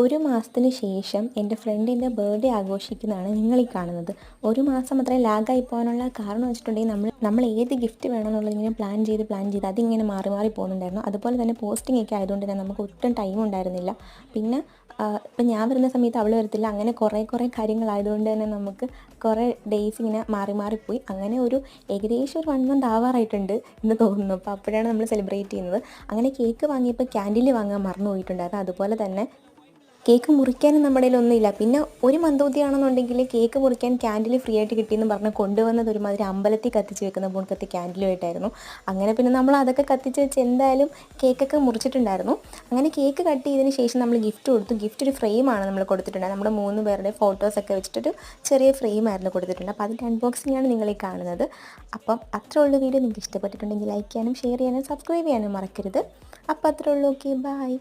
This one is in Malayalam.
ഒരു മാസത്തിന് ശേഷം എൻ്റെ ഫ്രണ്ടിൻ്റെ ബർത്ത്ഡേ ആഘോഷിക്കുന്നതാണ് നിങ്ങളീ കാണുന്നത്. ഒരു മാസം അത്രയും ലാഗായി പോകാനുള്ള കാരണം വെച്ചിട്ടുണ്ടെങ്കിൽ നമ്മൾ ഏത് ഗിഫ്റ്റ് വേണമെന്നുള്ളത് ഇങ്ങനെ പ്ലാൻ ചെയ്ത് അതിങ്ങനെ മാറി മാറി പോകുന്നുണ്ടായിരുന്നു. അതുപോലെ തന്നെ പോസ്റ്റിംഗ് ഒക്കെ ആയതുകൊണ്ട് തന്നെ നമുക്ക് ഒട്ടും ടൈം ഉണ്ടായിരുന്നില്ല. പിന്നെ ഇപ്പം ഞാൻ വരുന്ന സമയത്ത് അവൾ വരത്തില്ല. അങ്ങനെ കുറേ കാര്യങ്ങളായതുകൊണ്ട് തന്നെ നമുക്ക് കുറേ ഡേയ്സ് ഇങ്ങനെ മാറി മാറിപ്പോയി. അങ്ങനെ ഏകദേശം ഒരു 1 മന്ത് ആവാറായിട്ടുണ്ട് എന്ന് തോന്നുന്നു. അപ്പോൾ അപ്പോഴാണ് നമ്മൾ സെലിബ്രേറ്റ് ചെയ്യുന്നത്. അങ്ങനെ കേക്ക് വാങ്ങിയപ്പോൾ ക്യാൻഡിൽ വാങ്ങാൻ മറന്നു പോയിട്ടുണ്ടായിരുന്നു. അതുപോലെ തന്നെ കേക്ക് മുറിക്കാനും നമ്മുടെ കയ്യിലൊന്നുമില്ല. പിന്നെ ഒരു മന്ദബുദ്ധിയാണെന്നുണ്ടെങ്കിൽ കേക്ക് മുറിക്കാൻ ക്യാൻഡിൽ ഫ്രീ ആയിട്ട് കിട്ടിയെന്ന് പറഞ്ഞ് കൊണ്ടുവന്നത് ഒരുമാതിരി അമ്പലത്തിൽ കത്തിച്ച് വെക്കുന്ന പോണക്കത്തെ ക്യാൻഡിലുമായിട്ടായിരുന്നു. അങ്ങനെ പിന്നെ നമ്മൾ അതൊക്കെ കത്തിച്ച് വെച്ച് എന്തായാലും കേക്കൊക്കെ മുറിച്ചിട്ടുണ്ടായിരുന്നു. അങ്ങനെ കേക്ക് കട്ട് ചെയ്തതിന് ശേഷം നമ്മൾ ഗിഫ്റ്റ് കൊടുത്തു. ഗിഫ്റ്റ് ഒരു ഫ്രെയിമാണ് നമ്മൾ കൊടുത്തിട്ടുണ്ടായത്. നമ്മുടെ 3 പേരുടെ ഫോട്ടോസൊക്കെ വെച്ചിട്ടൊരു ചെറിയ ഫ്രെയിമായിരുന്നു കൊടുത്തിട്ടുണ്ട്. അപ്പോൾ അതിൻ്റെ അൺബോക്സിങ്ങാണ് നിങ്ങളീ കാണുന്നത്. അപ്പം അത്രേ ഉള്ളൂ വീഡിയോ. നിങ്ങൾക്ക് ഇഷ്ടപ്പെട്ടിട്ടുണ്ടെങ്കിൽ ലൈക്ക് ചെയ്യാനും ഷെയർ ചെയ്യാനും സബ്സ്ക്രൈബ് ചെയ്യാനും മറക്കരുത്. അപ്പോൾ അത്രേ ഉള്ളൂ. Okay, by.